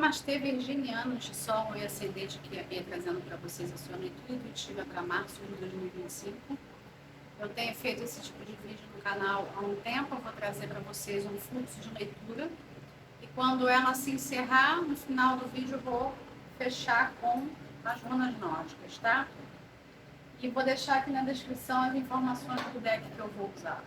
Namastê, virginianos de Sol e Ascendente, que é trazendo para vocês a sua leitura intuitiva para março de 2025. Eu tenho feito esse tipo de vídeo no canal há um tempo. Eu vou trazer para vocês um fluxo de leitura. E quando ela se encerrar, no final do vídeo, eu vou fechar com as runas nórdicas, tá? E vou deixar aqui na descrição as informações do deck que eu vou usar.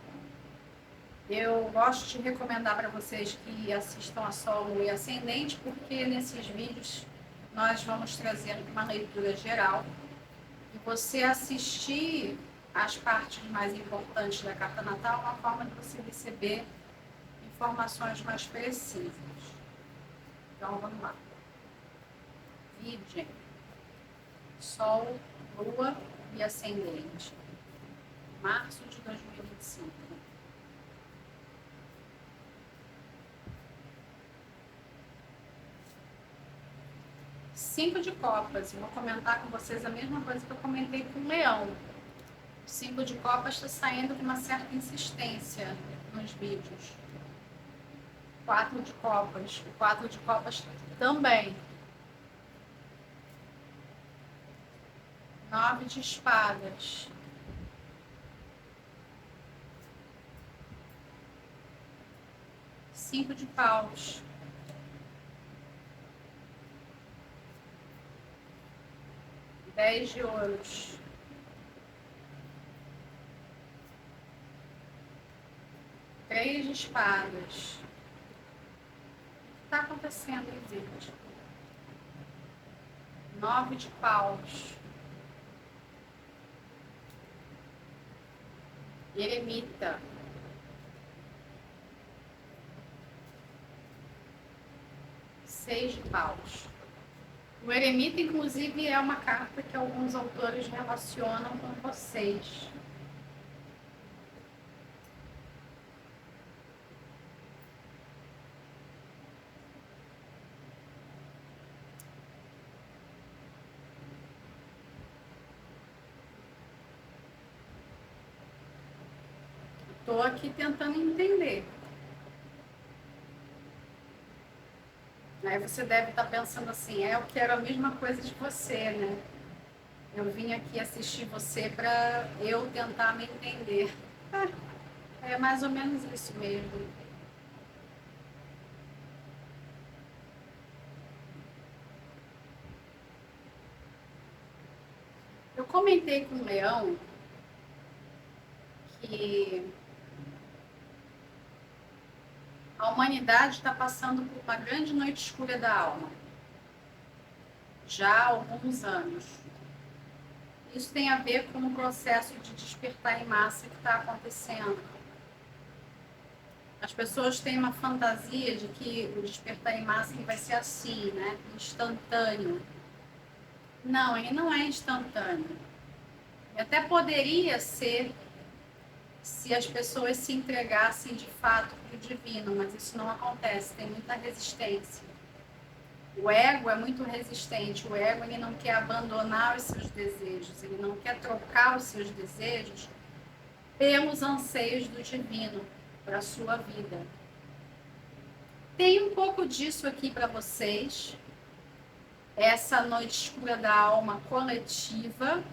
Eu gosto de recomendar para vocês que assistam a Sol e Ascendente, porque nesses vídeos nós vamos trazer uma leitura geral e você assistir as partes mais importantes da carta natal, uma forma de você receber informações mais precisas. Então vamos lá. Virgem, Sol, Lua e Ascendente, março de 2025. 5 de copas, e vou comentar com vocês a mesma coisa que eu comentei com o Leão. O 5 de copas está saindo com uma certa insistência nos vídeos. 4 de copas, o 4 de copas também. 9 de espadas. Cinco de paus. 10 de ouros. 3 de espadas. O que está acontecendo aí, gente? 9 de paus. Eremita. 6 de paus. O eremita, inclusive, é uma carta que alguns autores relacionam com vocês. Estou aqui tentando entender. Aí você deve estar pensando assim, eu quero a mesma coisa de você, né? Eu vim aqui assistir você para eu tentar me entender. É mais ou menos isso mesmo. Eu comentei com o Leão que a humanidade está passando por uma grande noite escura da alma, já há alguns anos. Isso tem a ver com o processo de despertar em massa que está acontecendo. As pessoas têm uma fantasia de que o despertar em massa vai ser assim, né? Instantâneo. Não, ele não é instantâneo. Até poderia ser se as pessoas se entregassem de fato para o divino, mas isso não acontece, tem muita resistência. O ego é muito resistente, o ego ele não quer abandonar os seus desejos, ele não quer trocar os seus desejos pelos anseios do divino para a sua vida. Tem um pouco disso aqui para vocês, essa noite escura da alma coletiva,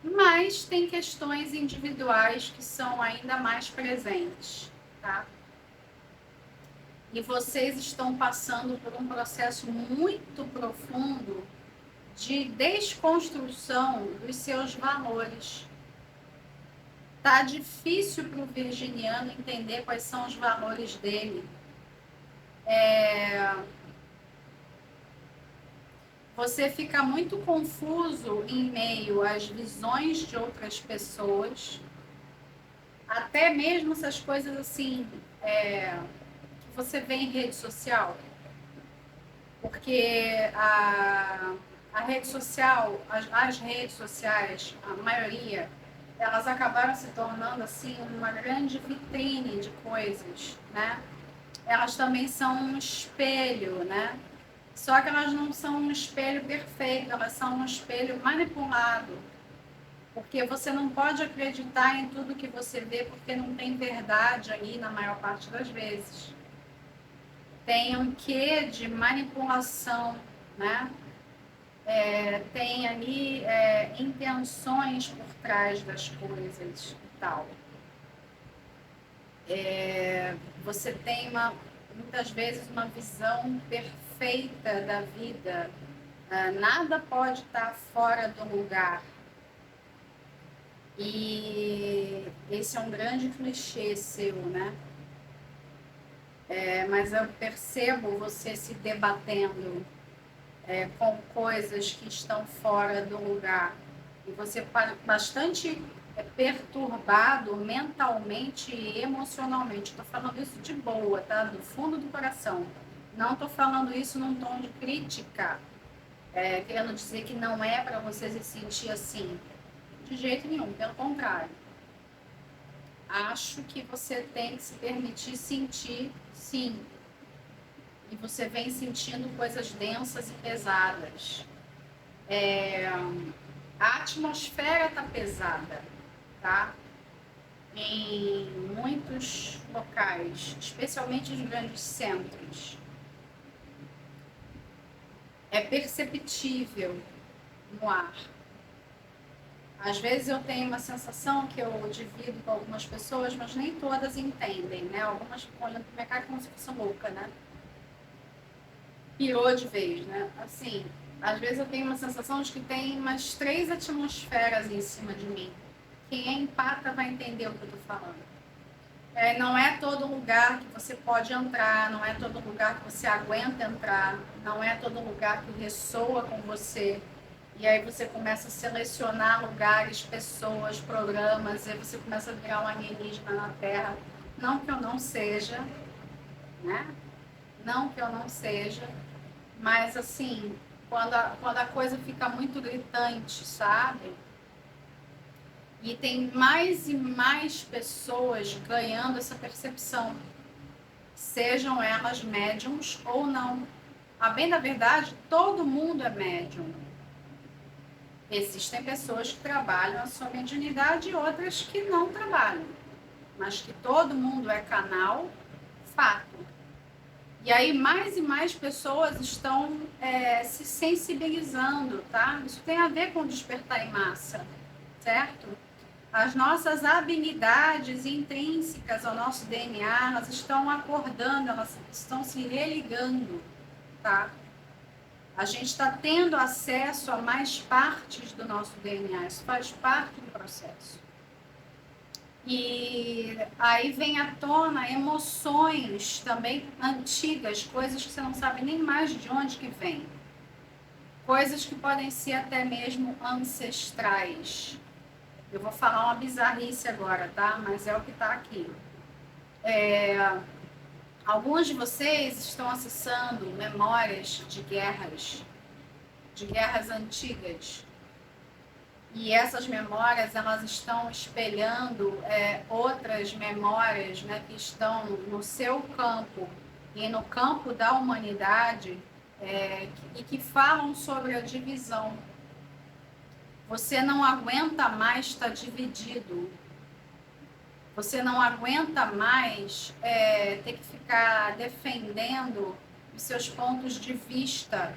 mas tem questões individuais que são ainda mais presentes, tá? E vocês estão passando por um processo muito profundo de desconstrução dos seus valores. Tá difícil para o virginiano entender quais são os valores dele. Você fica muito confuso em meio às visões de outras pessoas, até mesmo essas coisas assim, que você vê em rede social. Porque a rede social, as redes sociais, a maioria, elas acabaram se tornando assim uma grande vitrine de coisas, né? Elas também são um espelho, né? Só que elas não são um espelho perfeito, elas são um espelho manipulado. Porque você não pode acreditar em tudo que você vê, porque não tem verdade ali na maior parte das vezes. tem um quê de manipulação, né? Tem ali intenções por trás das coisas e tal. Você tem muitas vezes uma visão perfeita da vida. Nada pode estar fora do lugar. E esse é um grande clichê seu, né? Mas eu percebo você se debatendo com coisas que estão fora do lugar. E você bastante perturbado mentalmente e emocionalmente. Estou falando isso de boa, tá? Do fundo do coração. Não estou falando isso num tom de crítica, querendo dizer que não é para você se sentir assim. De jeito nenhum, pelo contrário. Acho que você tem que se permitir sentir, sim. E você vem sentindo coisas densas e pesadas. A atmosfera está pesada, tá? Em muitos locais, especialmente nos grandes centros. É perceptível no ar. Às vezes eu tenho uma sensação que eu divido com algumas pessoas, mas nem todas entendem, né? Algumas ficam olhando pra minha cara como se fosse louca, né? Pirou de vez, né? Assim, às vezes eu tenho uma sensação de que tem umas 3 atmosferas em cima de mim. Quem é empata vai entender o que eu tô falando. Não é todo lugar que você pode entrar, não é todo lugar que você aguenta entrar, não é todo lugar que ressoa com você. E aí você começa a selecionar lugares, pessoas, programas, e aí você começa a virar um alienígena na Terra. Não que eu não seja, né? Não que eu não seja, mas assim, quando a coisa fica muito gritante, sabe? E tem mais e mais pessoas ganhando essa percepção, sejam elas médiums ou não. A bem da verdade, todo mundo é médium. Existem pessoas que trabalham a sua mediunidade e outras que não trabalham. Mas que todo mundo é canal, fato. E aí mais e mais pessoas estão se sensibilizando, tá? Isso tem a ver com despertar em massa, certo? As nossas habilidades intrínsecas ao nosso DNA, elas estão acordando, elas estão se religando, tá? A gente está tendo acesso a mais partes do nosso DNA, isso faz parte do processo. E aí vem à tona emoções também antigas, coisas que você não sabe nem mais de onde que vem. Coisas que podem ser até mesmo ancestrais. Eu vou falar uma bizarrice agora, tá? Mas é o que está aqui. Alguns de vocês estão acessando memórias de guerras antigas. E essas memórias, elas estão espelhando outras memórias, né, que estão no seu campo e no campo da humanidade e que falam sobre a divisão. Você não aguenta mais estar dividido. Você não aguenta mais ter que ficar defendendo os seus pontos de vista.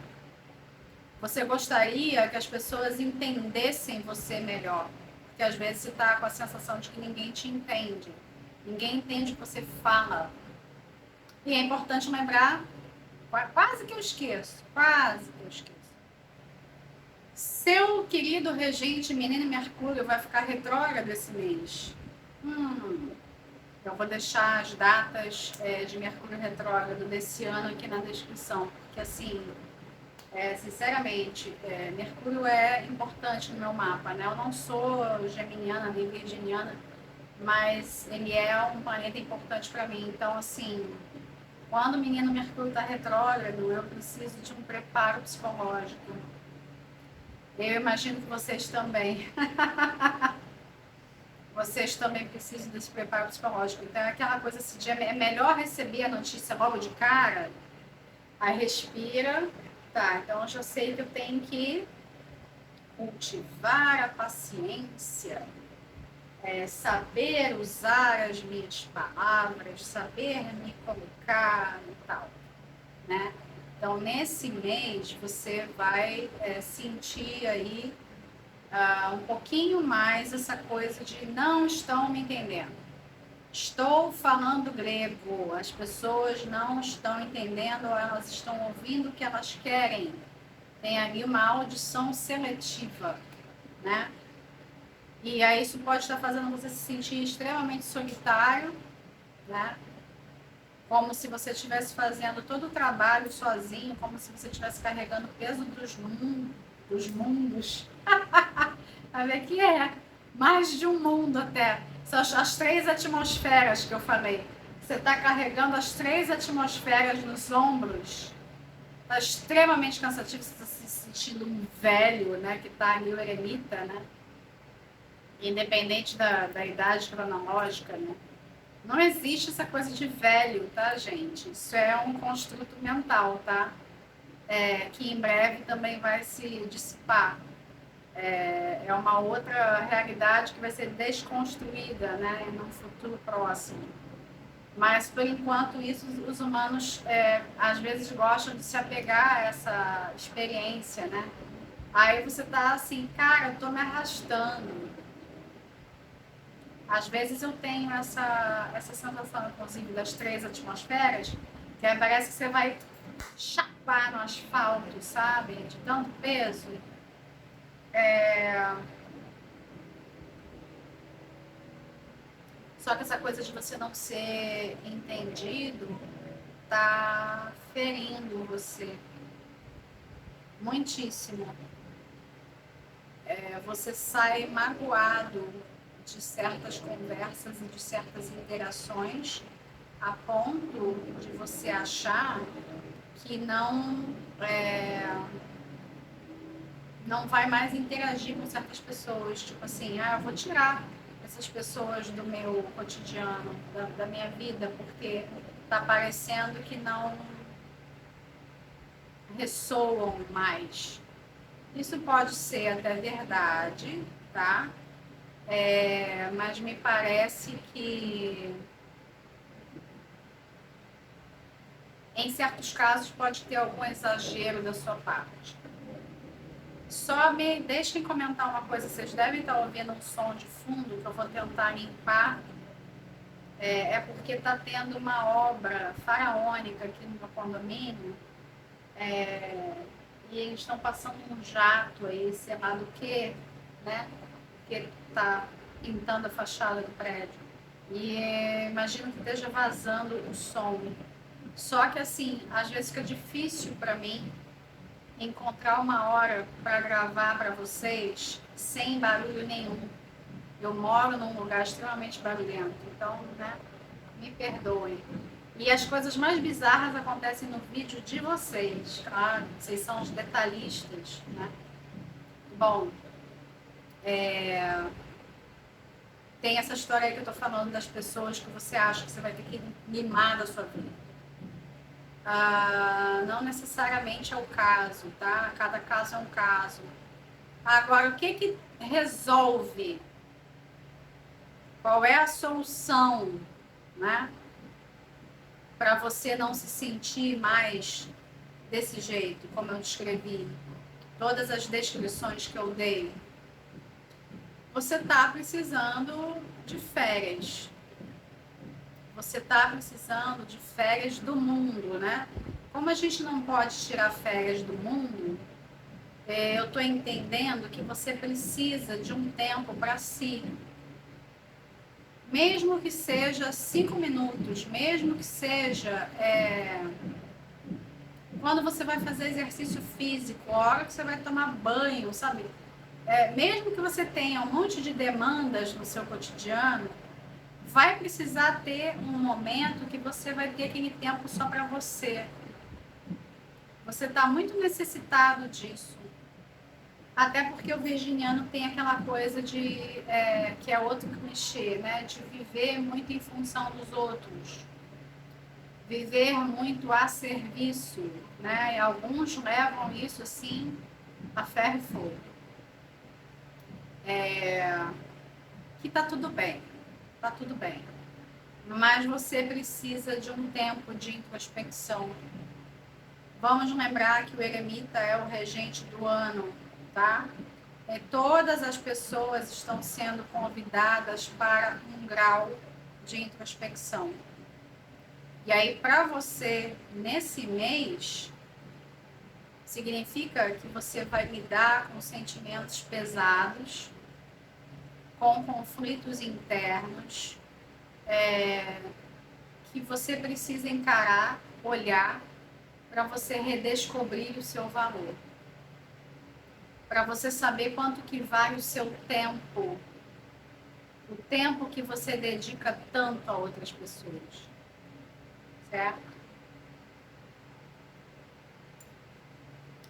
Você gostaria que as pessoas entendessem você melhor, porque às vezes você está com a sensação de que ninguém te entende, ninguém entende o que você fala. E é importante lembrar, quase que eu esqueço, seu querido regente Menino Mercúrio vai ficar retrógrado esse mês. Eu vou deixar as datas de Mercúrio retrógrado desse ano aqui na descrição, porque assim... sinceramente, Mercúrio é importante no meu mapa, né? Eu não sou geminiana nem virginiana, mas ele é um planeta importante para mim. Então, assim, quando o menino Mercúrio está retrógrado, eu preciso de um preparo psicológico. Eu imagino que vocês também. Vocês também precisam desse preparo psicológico. Então, é aquela coisa assim, é melhor receber a notícia logo de cara, aí respira. Tá, então eu já sei que eu tenho que cultivar a paciência, saber usar as minhas palavras, saber me colocar e tal. né? Então, nesse mês, você vai sentir aí um pouquinho mais essa coisa de não estão me entendendo. Estou falando grego, as pessoas não estão entendendo, ou elas estão ouvindo o que elas querem. Tem ali uma audição seletiva, né? E aí isso pode estar fazendo você se sentir extremamente solitário, né? Como se você estivesse fazendo todo o trabalho sozinho, como se você estivesse carregando o peso dos mundos. A ver que mais de um mundo até. São as 3 atmosferas que eu falei. Você está carregando as 3 atmosferas nos ombros. Está extremamente cansativo, você está se sentindo um velho, né? Que está ali o eremita, né? Independente da idade cronológica, né? Não existe essa coisa de velho, tá, gente? Isso é um construto mental, tá? Que em breve também vai se dissipar. É uma outra realidade que vai ser desconstruída, né, no futuro próximo. Mas, por enquanto, isso os humanos às vezes gostam de se apegar a essa experiência, né? Aí você tá assim, cara, eu tô me arrastando. Às vezes eu tenho essa sensação, inclusive, das 3 atmosferas, que parece que você vai chapar no asfalto, sabe? De tanto peso. Só que essa coisa de você não ser entendido tá ferindo você muitíssimo. Você sai magoado de certas conversas e de certas interações a ponto de você achar que não vai mais interagir com certas pessoas. Tipo assim, eu vou tirar essas pessoas do meu cotidiano, da minha vida, porque tá parecendo que não ressoam mais. Isso pode ser até verdade, tá? Mas me parece que em certos casos pode ter algum exagero da sua parte. Só me deixem comentar uma coisa, vocês devem estar ouvindo um som de fundo que eu vou tentar limpar. Porque está tendo uma obra faraônica aqui no meu condomínio, e eles estão passando um jato aí, sei lá do que, né? Que ele está pintando a fachada do prédio. E imagino que esteja vazando o som. Só que assim, às vezes fica difícil para mim encontrar uma hora para gravar para vocês sem barulho nenhum. Eu moro num lugar extremamente barulhento, então, né, me perdoem. E as coisas mais bizarras acontecem no vídeo de vocês, claro, vocês são os detalhistas, né? Bom, tem essa história aí que eu tô falando das pessoas que você acha que você vai ter que mimar da sua vida. Não necessariamente é o caso, tá? Cada caso é um caso. Agora, o que resolve? Qual é a solução, né? Para você não se sentir mais desse jeito, como eu descrevi, todas as descrições que eu dei. Você está precisando de férias. Você está precisando de férias do mundo, né? Como a gente não pode tirar férias do mundo, eu estou entendendo que você precisa de um tempo para si. Mesmo que seja 5 minutos, mesmo que seja quando você vai fazer exercício físico, a hora que você vai tomar banho, sabe? Mesmo que você tenha um monte de demandas no seu cotidiano, vai precisar ter um momento que você vai ter aquele tempo só para você. Você está muito necessitado disso. Até porque o virginiano tem aquela coisa de que é outro clichê, né? De viver muito em função dos outros. Viver muito a serviço, né? E alguns levam isso assim a ferro e fogo. Que tá tudo bem, tá tudo bem. Mas você precisa de um tempo de introspecção. Vamos lembrar que o eremita é o regente do ano, tá? Todas as pessoas estão sendo convidadas para um grau de introspecção. E aí, para você, nesse mês, significa que você vai lidar com sentimentos pesados, com conflitos internos, que você precisa encarar, olhar, para você redescobrir o seu valor. Para você saber quanto que vale o seu tempo, o tempo que você dedica tanto a outras pessoas, certo?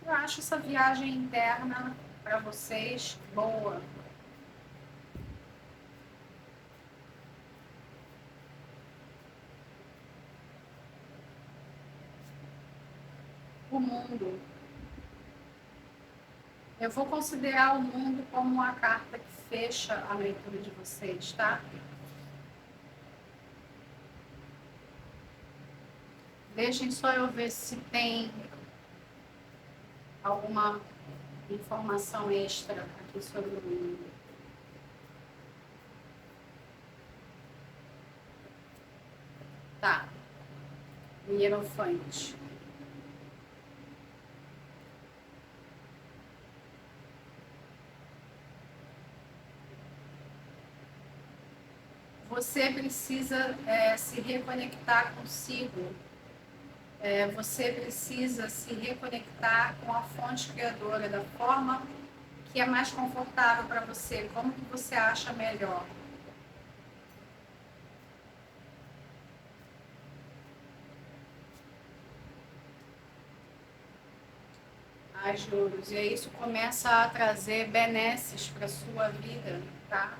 Eu acho essa viagem interna para vocês boa. O mundo. Eu vou considerar o mundo como uma carta que fecha a leitura de vocês, tá? Deixem só eu ver se tem alguma informação extra aqui sobre o mundo. Tá. O Hierofante. Você precisa se reconectar consigo. Você precisa se reconectar com a fonte criadora da forma que é mais confortável para você, como que você acha melhor. As juros. E aí isso começa a trazer benesses para a sua vida, tá?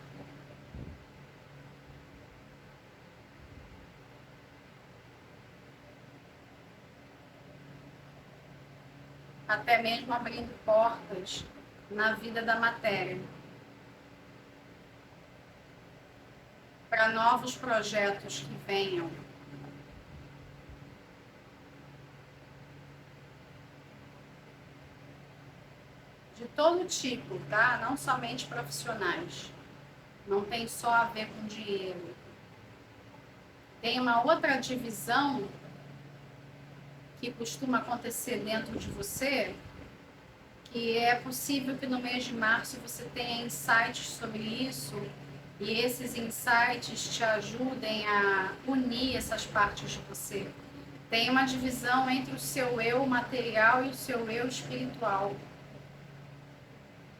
Até mesmo abrindo portas na vida da matéria. Para novos projetos que venham. De todo tipo, tá? Não somente profissionais. Não tem só a ver com dinheiro. Tem uma outra divisão que costuma acontecer dentro de você, que é possível que no mês de março você tenha insights sobre isso e esses insights te ajudem a unir essas partes de você. Tem uma divisão entre o seu eu material e o seu eu espiritual.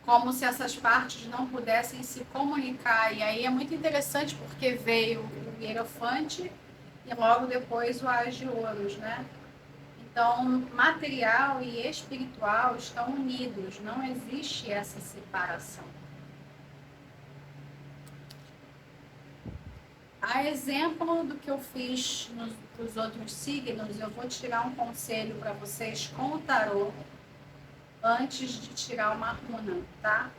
Como se essas partes não pudessem se comunicar. E aí é muito interessante porque veio o Hierofante e logo depois o As de Ouros, né? Então, material e espiritual estão unidos, não existe essa separação. A exemplo do que eu fiz nos outros signos, eu vou tirar um conselho para vocês com o tarô antes de tirar uma runa, tá?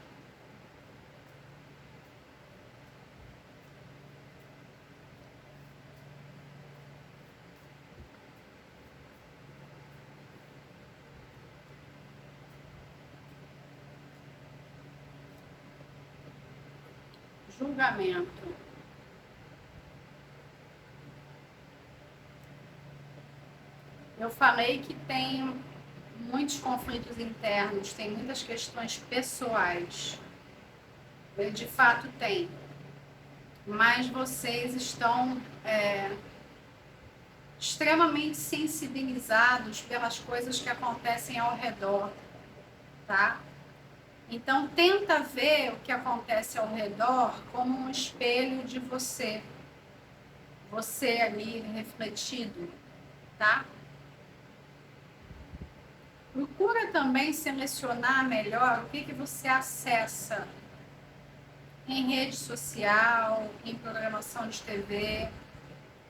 Julgamento. Eu falei que tem muitos conflitos internos, tem muitas questões pessoais. De fato tem. Mas vocês estão extremamente sensibilizados pelas coisas que acontecem ao redor, tá? Então, tenta ver o que acontece ao redor como um espelho de você. Você ali refletido, tá? Procura também selecionar melhor o que você acessa em rede social, em programação de TV,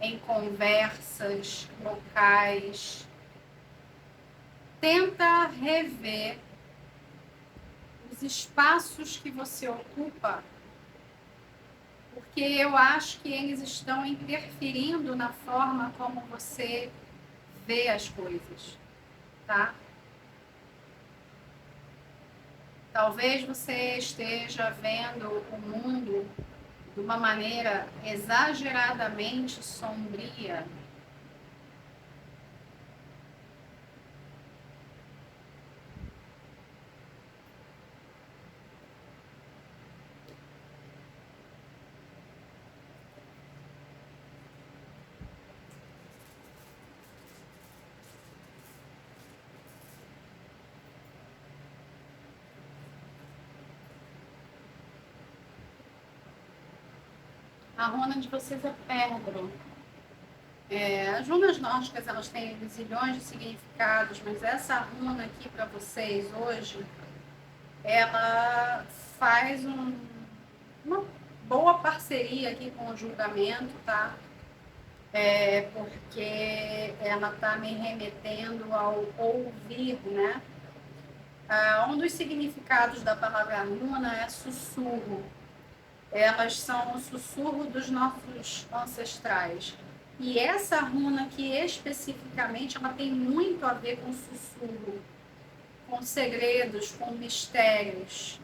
em conversas locais. Tenta rever os espaços que você ocupa, porque eu acho que eles estão interferindo na forma como você vê as coisas. tá? Talvez você esteja vendo o mundo de uma maneira exageradamente sombria. A runa de vocês é Perdro. As runas nórdicas, elas têm zilhões de significados, mas essa runa aqui para vocês hoje, ela faz uma boa parceria aqui com o julgamento, tá? Porque ela está me remetendo ao ouvir, né? Um dos significados da palavra runa é sussurro. Elas são o sussurro dos nossos ancestrais. E essa runa aqui, especificamente, ela tem muito a ver com sussurro, com segredos, com mistérios.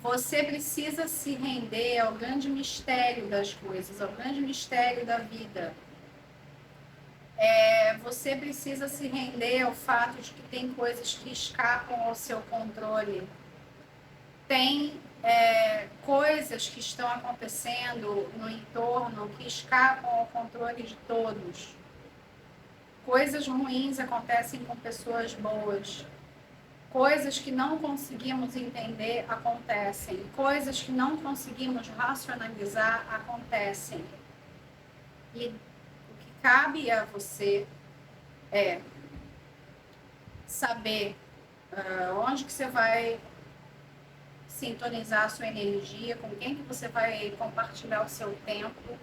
Você precisa se render ao grande mistério das coisas, ao grande mistério da vida. Você precisa se render ao fato de que tem coisas que escapam ao seu controle. Tem coisas que estão acontecendo no entorno que escapam ao controle de todos. Coisas ruins acontecem com pessoas boas. Coisas que não conseguimos entender acontecem. Coisas que não conseguimos racionalizar acontecem. E o que cabe a você é saber onde que você vai sintonizar a sua energia, com quem que você vai compartilhar o seu tempo,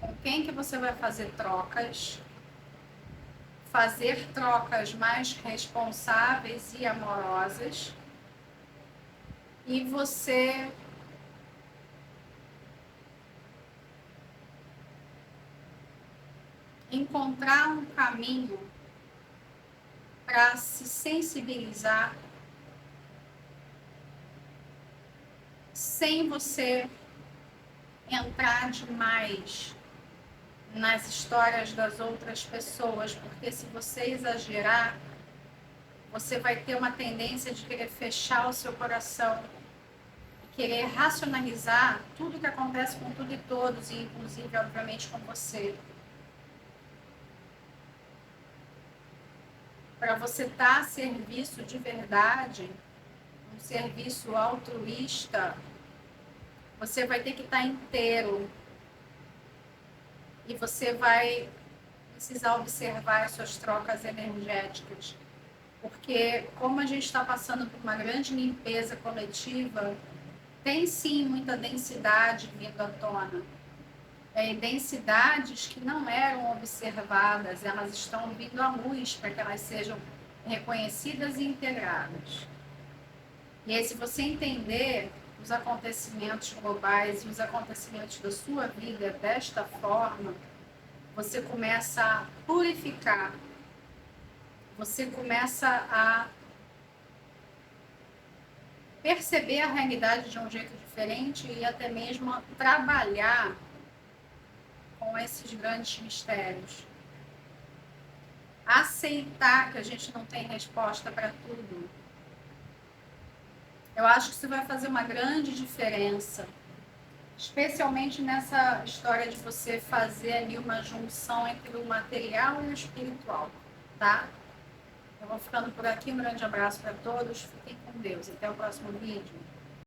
com quem que você vai fazer trocas mais responsáveis e amorosas, e você encontrar um caminho para se sensibilizar sem você entrar demais nas histórias das outras pessoas, porque se você exagerar, você vai ter uma tendência de querer fechar o seu coração, de querer racionalizar tudo que acontece com tudo e todos, e inclusive, obviamente, com você. Para você estar a serviço de verdade, um serviço altruísta, você vai ter que estar inteiro. E você vai precisar observar as suas trocas energéticas. Porque, como a gente está passando por uma grande limpeza coletiva, tem sim muita densidade vindo à tona. Densidades que não eram observadas, elas estão vindo à luz para que elas sejam reconhecidas e integradas. E aí, se você entender os acontecimentos globais e os acontecimentos da sua vida desta forma, você começa a purificar, você começa a perceber a realidade de um jeito diferente e até mesmo a trabalhar com esses grandes mistérios. Aceitar que a gente não tem resposta para tudo. Eu acho que isso vai fazer uma grande diferença, especialmente nessa história de você fazer ali uma junção entre o material e o espiritual, tá? Eu vou ficando por aqui, um grande abraço para todos, fiquem com Deus, até o próximo vídeo.